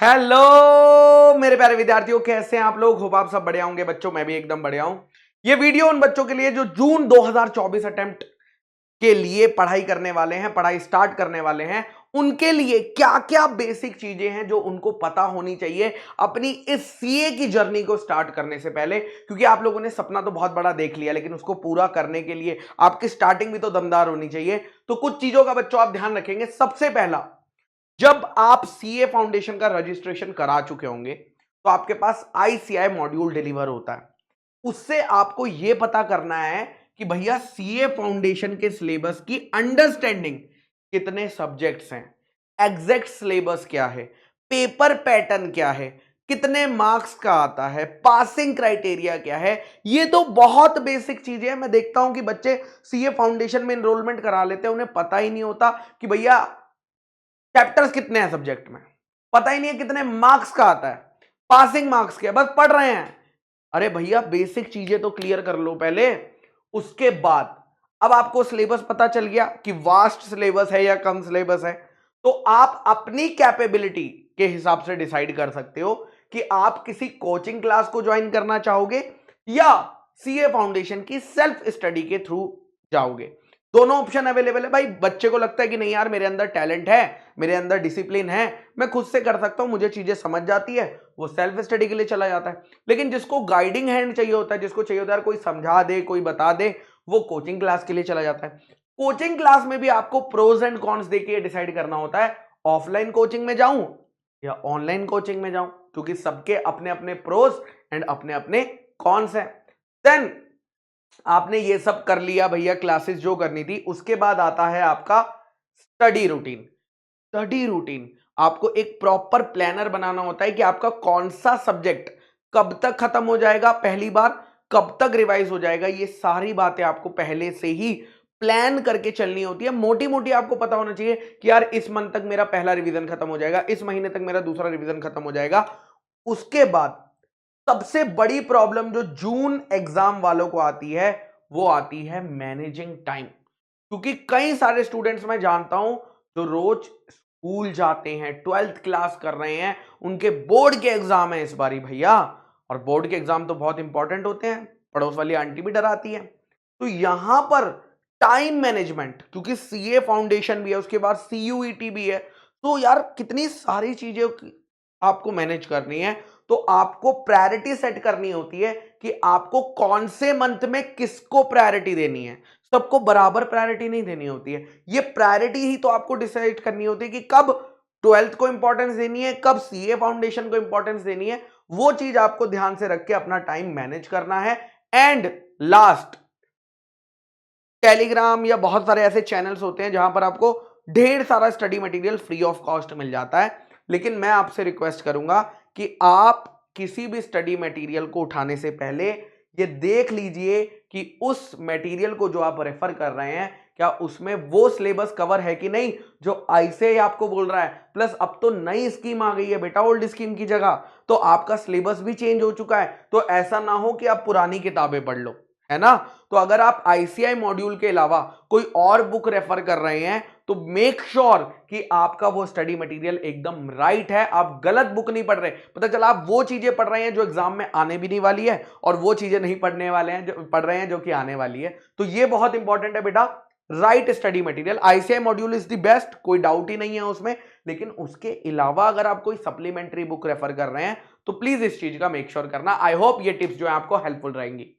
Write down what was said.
Hello मेरे प्यारे विद्यार्थियों, कैसे हैं आप लोग। होप आप सब बढ़िया होंगे बच्चों। मैं भी एकदम बढ़िया हूं। ये वीडियो उन बच्चों के लिए जो जून 2024 अटेम्प्ट के लिए पढ़ाई करने वाले हैं, पढ़ाई स्टार्ट करने वाले हैं, उनके लिए क्या क्या बेसिक चीजें हैं जो उनको पता होनी चाहिए अपनी इस सीए की जर्नी को स्टार्ट करने से पहले। क्योंकि आप लोगों ने सपना तो बहुत बड़ा देख लिया, लेकिन उसको पूरा करने के लिए आपकी स्टार्टिंग भी तो दमदार होनी चाहिए। तो कुछ चीजों का बच्चों आप ध्यान रखेंगे। सबसे पहला, जब आप सीए फाउंडेशन का रजिस्ट्रेशन करा चुके होंगे तो आपके पास आईसीआई मॉड्यूल डिलीवर होता है। उससे आपको यह पता करना है कि भैया सीए फाउंडेशन के सिलेबस की अंडरस्टैंडिंग, कितने सब्जेक्ट्स हैं, एग्जैक्ट सिलेबस क्या है, पेपर पैटर्न क्या है, कितने मार्क्स का आता है, पासिंग क्राइटेरिया क्या है। ये तो बहुत बेसिक चीजें हैं। मैं देखता हूं कि बच्चे सीए फाउंडेशन में एनरोलमेंट करा लेते हैं, उन्हें पता ही नहीं होता कि भैया चैप्टर्स कितने हैं सब्जेक्ट में, पता ही नहीं है कितने मार्क्स का आता है, पासिंग मार्क्स क्या, बस पढ़ रहे हैं। अरे भैया बेसिक चीजें तो क्लियर कर लो पहले, उसके बाद अब आपको सिलेबस पता चल गया कि वास्ट सिलेबस है या कम सिलेबस है, तो आप अपनी कैपेबिलिटी के हिसाब से डिसाइड कर सकते हो कि आप किसी कोचिंग क्लास को ज्वाइन करना चाहोगे या सीए फाउंडेशन की सेल्फ स्टडी के थ्रू जाओगे। दोनों ऑप्शन अवेलेबल है। भाई बच्चे को लगता है कि नहीं यार मेरे अंदर टैलेंट है, मेरे अंदर डिसिप्लिन है, मैं खुद से कर सकता हूं, मुझे चीजें समझ जाती है, वो सेल्फ स्टडी के लिए चला जाता है। लेकिन जिसको गाइडिंग हैंड चाहिए होता है, जिसको चाहिए होता है कोई समझा दे, कोई बता दे, वो कोचिंग क्लास के लिए चला जाता है। कोचिंग क्लास में भी आपको प्रोज एंड कॉन्स देके डिसाइड करना होता है, ऑफलाइन कोचिंग में जाऊं या ऑनलाइन कोचिंग में जाऊं, क्योंकि सबके अपने अपने प्रोज एंड अपने अपने कॉन्स हैं। देन आपने ये सब कर लिया भैया, क्लासेस जो करनी थी। उसके बाद आता है आपका स्टडी रूटीन। स्टडी रूटीन आपको एक प्रॉपर प्लानर बनाना होता है कि आपका कौन सा सब्जेक्ट कब तक खत्म हो जाएगा, पहली बार कब तक रिवाइज हो जाएगा। ये सारी बातें आपको पहले से ही प्लान करके चलनी होती है। मोटी मोटी आपको पता होना चाहिए कि यार इस मंथ तक मेरा पहला रिवीजन खत्म हो जाएगा, इस महीने तक मेरा दूसरा रिवीजन खत्म हो जाएगा। उसके बाद सबसे बड़ी प्रॉब्लम जो जून एग्जाम वालों को आती है, वो आती है मैनेजिंग टाइम। क्योंकि कई सारे स्टूडेंट्स मैं जानता हूं जो रोज स्कूल जाते हैं, 12th क्लास कर रहे हैं, उनके बोर्ड के एग्जाम है इस बारी भैया, और बोर्ड के एग्जाम तो बहुत इंपॉर्टेंट होते हैं, पड़ोस वाली आंटी भी डराती है। तो यहां पर टाइम मैनेजमेंट, क्योंकि सीए फाउंडेशन भी है, उसके बाद सीयूईटी भी है, तो यार कितनी सारी चीजें आपको मैनेज करनी है। तो आपको प्रायोरिटी सेट करनी होती है कि आपको कौन से मंथ में किसको प्रायोरिटी देनी है। सबको बराबर प्रायोरिटी नहीं देनी होती है। ये प्रायोरिटी ही तो आपको डिसाइड करनी होती है कि कब 12th को इंपॉर्टेंस देनी है, कब सीए फाउंडेशन को इंपॉर्टेंस देनी है। वो चीज आपको ध्यान से रख के अपना टाइम मैनेज करना है। एंड लास्ट, टेलीग्राम या बहुत सारे ऐसे चैनल्स होते हैं जहां पर आपको ढेर सारा study material free of cost मिल जाता है। लेकिन मैं आपसे रिक्वेस्ट करूंगा कि आप किसी भी स्टडी मटेरियल को उठाने से पहले ये देख लीजिए कि उस मटेरियल को जो आप रेफर कर रहे हैं, क्या उसमें वो सिलेबस कवर है कि नहीं जो आईसीएआई आपको बोल रहा है। प्लस अब तो नई स्कीम आ गई है बेटा, ओल्ड स्कीम की जगह तो आपका सिलेबस भी चेंज हो चुका है। तो ऐसा ना हो कि आप पुरानी किताबें पढ़ लो, है ना। तो अगर आप आईसीआई मॉड्यूल के अलावा कोई और बुक रेफर कर रहे हैं तो मेक श्योर कि आपका वो स्टडी मटेरियल एकदम राइट है, आप गलत बुक नहीं पढ़ रहे। पता चला आप वो चीजें पढ़ रहे हैं जो एग्जाम में आने भी नहीं वाली है, और वो चीजें नहीं पढ़ने वाले हैं जो पढ़ रहे हैं जो कि आने वाली है। तो ये बहुत इंपॉर्टेंट है बेटा, right study material. ICI module is the best, कोई डाउट ही नहीं है उसमें। लेकिन उसके अलावा अगर आप कोई सप्लीमेंट्री बुक रेफर कर रहे हैं तो प्लीज इस चीज का मेक श्योर करना। आई होप ये टिप्स जो है आपको हेल्पफुल रहेंगी।